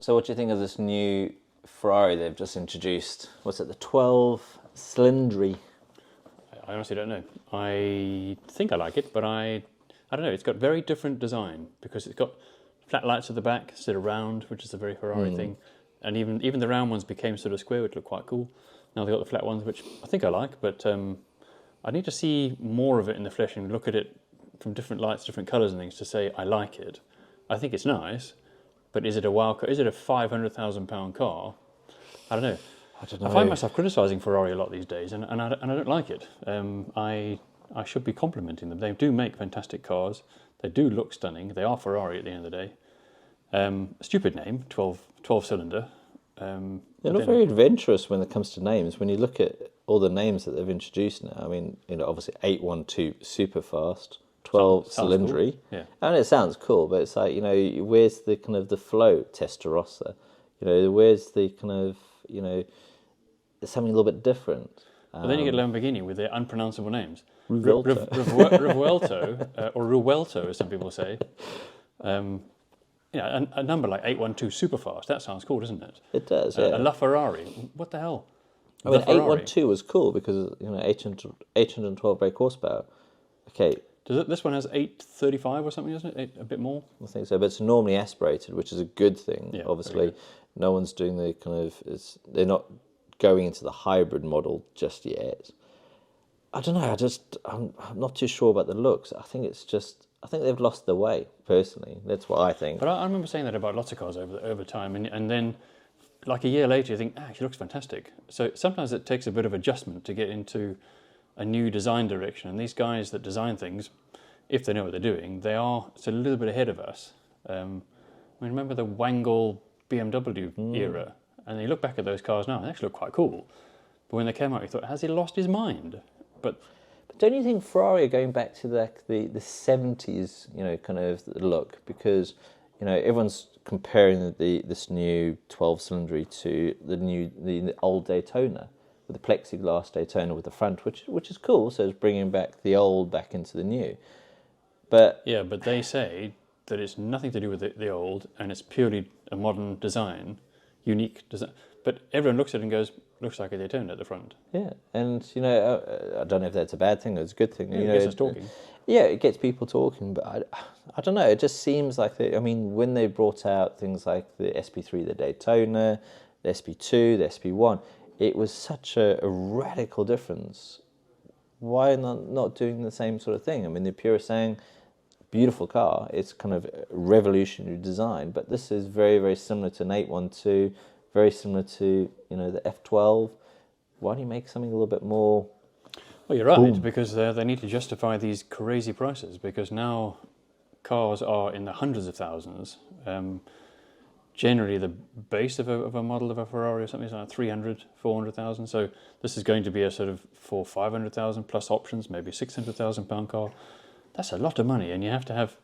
So what do you think of this new Ferrari they've just introduced? What's it, the 12Cilindri? I honestly don't know. I think I like it, but I don't know. It's got very different design because it's got flat lights at the back instead of round, which is a very Ferrari thing. And even the round ones became sort of square, which looked quite cool. Now they've got the flat ones, which I think I like, but I need to see more of it in the flesh and look at it from different lights, different colours and things to say I like it. I think it's nice, but is it a wow car? Is it a £500,000 car? I don't know. I find myself criticising Ferrari a lot these days, and I don't like it. I should be complimenting them. They do make fantastic cars. They do look stunning. They are Ferrari at the end of the day. Stupid name, 12-cylinder. They're not very adventurous when it comes to names. When you look at all the names that they've introduced now, I mean, obviously 812 Superfast, 12Cilindri, cool. Yeah. And it sounds cool, but it's like, where's the kind of the flow Testarossa? Where's the kind of, something a little bit different. But then you get Lamborghini with their unpronounceable names. Rivelto. Rivuelto, or Ruelto, as some people say. A number like 812 Superfast, that sounds cool, doesn't it? It does, yeah. A La Ferrari, what the hell? I mean, 812 was cool because, 812 brake horsepower. Okay. This one has 835 or something, isn't it? A bit more? I think so, but it's normally aspirated, which is a good thing. Yeah, obviously, no one's doing the kind of... they're not going into the hybrid model just yet. I don't know, I'm not too sure about the looks. I think they've lost their way, personally. That's what I think. But I remember saying that about lots of cars over time, and then like a year later you think, she looks fantastic. So sometimes it takes a bit of adjustment to get into a new design direction, and these guys that design things, if they know what they're doing, it's a little bit ahead of us. Remember the Wangle BMW era, and you look back at those cars now, they actually look quite cool. But when they came out, you thought, has he lost his mind? But don't you think Ferrari are going back to the 70s, kind of look? Because, everyone's comparing this new 12-cylinder to the old Daytona, with the plexiglass Daytona with the front, which is cool. So it's bringing back the old back into the new. But yeah, but they say that it's nothing to do with the old, and it's purely a modern design, unique design. But everyone looks at it and goes, looks like a Daytona at the front. Yeah, and I don't know if that's a bad thing or it's a good thing. Yeah, it gets us talking. Yeah, it gets people talking, but I don't know. It just seems like when they brought out things like the SP3, the Daytona, the SP2, the SP1, it was such a radical difference. Why not doing the same sort of thing? I mean, the purists saying, beautiful car, it's kind of revolutionary design, but this is very, very similar to an 812, very similar to, the F12. Why don't you make something a little bit more... Well, you're right, because they need to justify these crazy prices, because now cars are in the hundreds of thousands. Generally, the base of a model of a Ferrari or something is like 300, 400,000. So this is going to be a sort of 500,000 plus options, maybe £600,000 car. That's a lot of money, and you have to have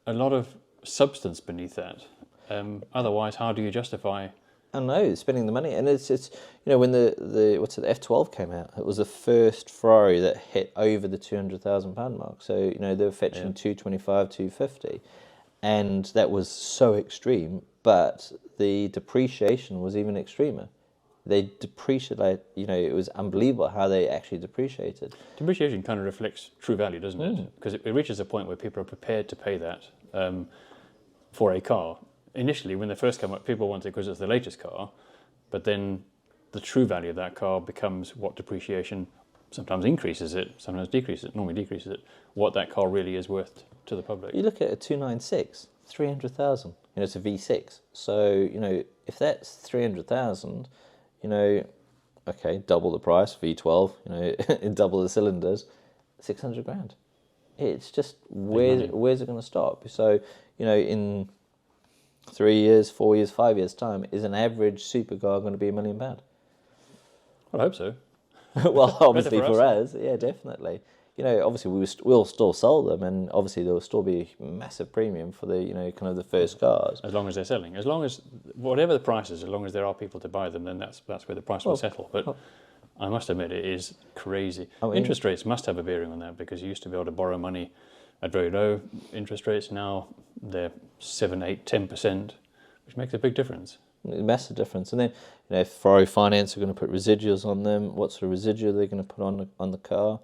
a lot of substance beneath that. Otherwise, how do you justify... I know, spending the money, and it's when the F12 came out, it was the first Ferrari that hit over the £200,000 mark. So they were fetching 225, 250, and that was so extreme. But the depreciation was even extremer. They depreciated, it was unbelievable how they actually depreciated. Depreciation kind of reflects true value, doesn't it? Because it reaches a point where people are prepared to pay that for a car. Initially, when they first came up, people wanted it because it's the latest car, but then the true value of that car becomes what depreciation sometimes increases it, sometimes decreases it, normally decreases it, what that car really is worth to the public. You look at a 296, 300,000, it's a V6. So, if that's 300,000, okay, double the price, V12, double the cylinders, 600 grand. It's just, where's it going to stop? So, in 3 years, 4 years, 5 years' time, is an average supercar going to be £1 million? Well, I hope so. Well, obviously for us, yeah, definitely. Obviously we'll still sell them, and obviously there will still be a massive premium for the, kind of the first cars. As long as they're selling. As long as, whatever the price is, as long as there are people to buy them, then that's where the price will settle. But I must admit, it is crazy. Interest rates must have a bearing on that, because you used to be able to borrow money at very low interest rates. Now they're 7, 8, 10%, which makes a big difference. Massive difference. And then, if Ferrari Finance are going to put residuals on them, what sort of residual they're going to put on the car,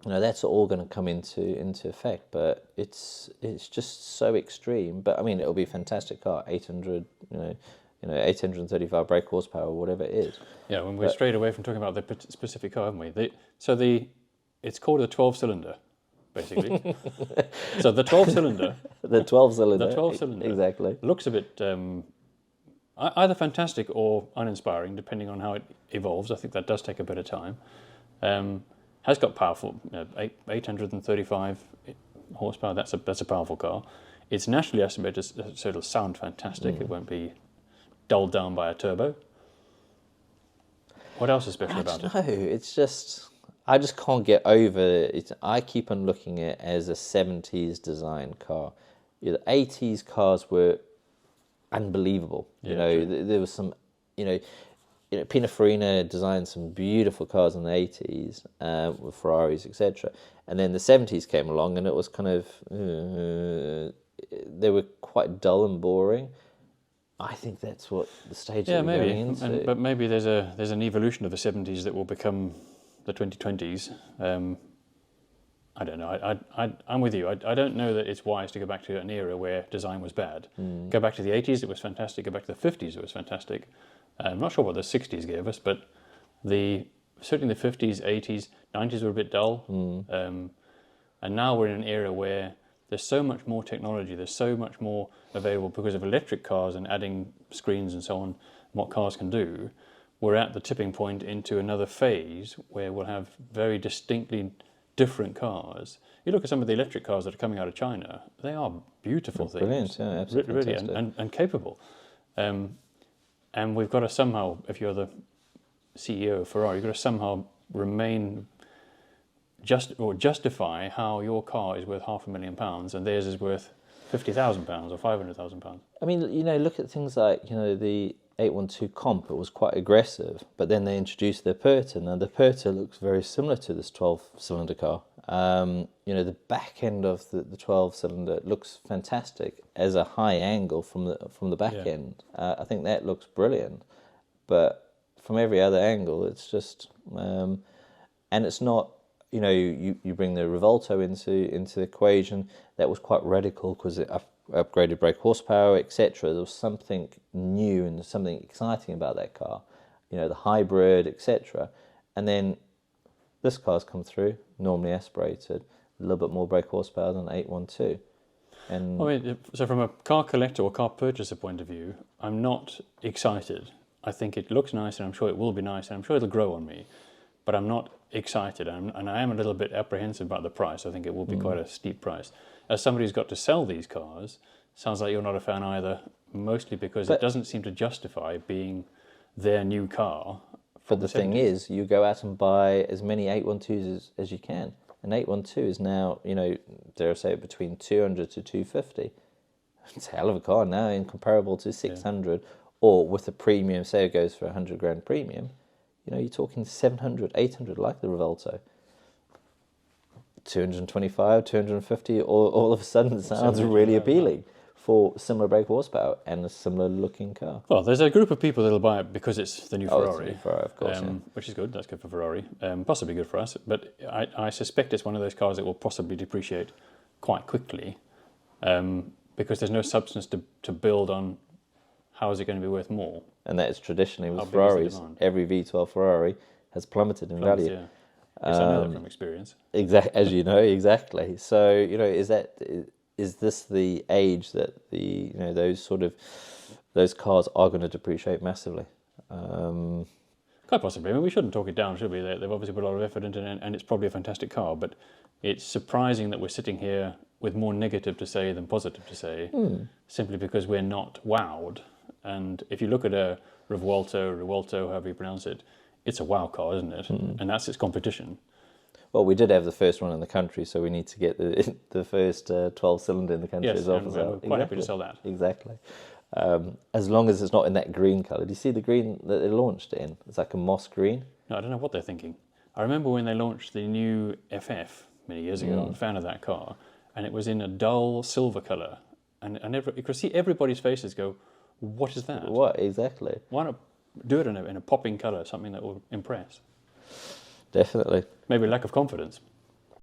that's all going to come into effect. But it's just so extreme. But I mean, it'll be a fantastic car, 800, 835 brake horsepower, or whatever it is. Yeah, when we're straight away from talking about the specific car, haven't we? It's called a 12-cylinder, basically. So the 12-cylinder... The 12-cylinder. The 12-cylinder. Exactly. Looks a bit either fantastic or uninspiring, depending on how it evolves. I think that does take a bit of time. Has got powerful, 835 horsepower. That's a powerful car. It's naturally estimated, so it'll sound fantastic. It won't be dulled down by a turbo. What else is special about it? No, it's just... I just can't get over it. I keep on looking at it as a 70s design car. The 80s cars were unbelievable. There was some, Pininfarina designed some beautiful cars in the 80s with Ferraris, etc. And then the 70s came along, and it was kind of they were quite dull and boring. I think that's what the stage that we're going into. But maybe there's an evolution of the 70s that will become the 2020s. I don't know. I'm with you. I don't know that it's wise to go back to an era where design was bad. Go back to the 80s, it was fantastic. Go back to the 50s, it was fantastic. I'm not sure what the 60s gave us, but certainly the 50s, 80s, 90s were a bit dull. And now we're in an era where there's so much more technology, there's so much more available because of electric cars and adding screens and so on, what cars can do. We're at the tipping point into another phase where we'll have very distinctly different cars. You look at some of the electric cars that are coming out of China, they are beautiful things. Brilliant, yeah, absolutely. Really, and capable. And we've got to somehow, if you're the CEO of Ferrari, you've got to somehow justify how your car is worth £500,000 and theirs is worth £50,000 or £500,000. I mean, look at things like, the 812 Comp. It was quite aggressive, but then they introduced the Aperta. Now the Aperta looks very similar to this 12-cylinder car. The back end of the 12-cylinder looks fantastic as a high angle from the back end. I think that looks brilliant, but from every other angle, it's just and it's not. You bring the Rivolto into the equation. That was quite radical because it upgraded brake horsepower, etc. There was something new and something exciting about that car, the hybrid, etc. And then this car's come through, normally aspirated, a little bit more brake horsepower than 812. And so from a car collector or car purchaser point of view, I'm not excited. I think it looks nice, and I'm sure it will be nice, and I'm sure it'll grow on me. But I'm not excited, and I am a little bit apprehensive about the price. I think it will be quite a steep price. As somebody who's got to sell these cars, sounds like you're not a fan either, mostly because it doesn't seem to justify being their new car. But the thing is, you go out and buy as many 812s as you can. An 812 is now, dare I say, between 200 to 250. It's a hell of a car now, incomparable to 600, or with a premium, say it goes for $100,000 premium. You're talking 700, 800, like the Rivolto. 225, 250, all of a sudden it sounds really appealing for similar brake horsepower and a similar looking car. Well, there's a group of people that'll buy it because it's the new Ferrari. It's the new Ferrari, of course, which is good. That's good for Ferrari. Possibly good for us. But I suspect it's one of those cars that will possibly depreciate quite quickly because there's no substance to build on. How is it going to be worth more? And that is traditionally with Ferraris. Every V12 Ferrari has plummeted in value. Yeah. Yes, I know that from experience. As you know, exactly. So, is this the age that those cars are going to depreciate massively? Quite possibly. I mean, we shouldn't talk it down, should we? They've obviously put a lot of effort into it, and it's probably a fantastic car. But it's surprising that we're sitting here with more negative to say than positive to say, simply because we're not wowed. And if you look at a Rivolto, however you pronounce it, it's a wow car, isn't it? And that's its competition. Well, we did have the first one in the country, so we need to get the first 12-cylinder in the country as well. Yes, and we're quite happy to sell that. Exactly. As long as it's not in that green colour. Do you see the green that they launched it in? It's like a moss green. No, I don't know what they're thinking. I remember when they launched the new FF many years ago. I'm a fan of that car. And it was in a dull silver colour. and you could see everybody's faces go, what is that? What exactly? Why not do it in a popping colour, something that will impress? Definitely. Maybe lack of confidence.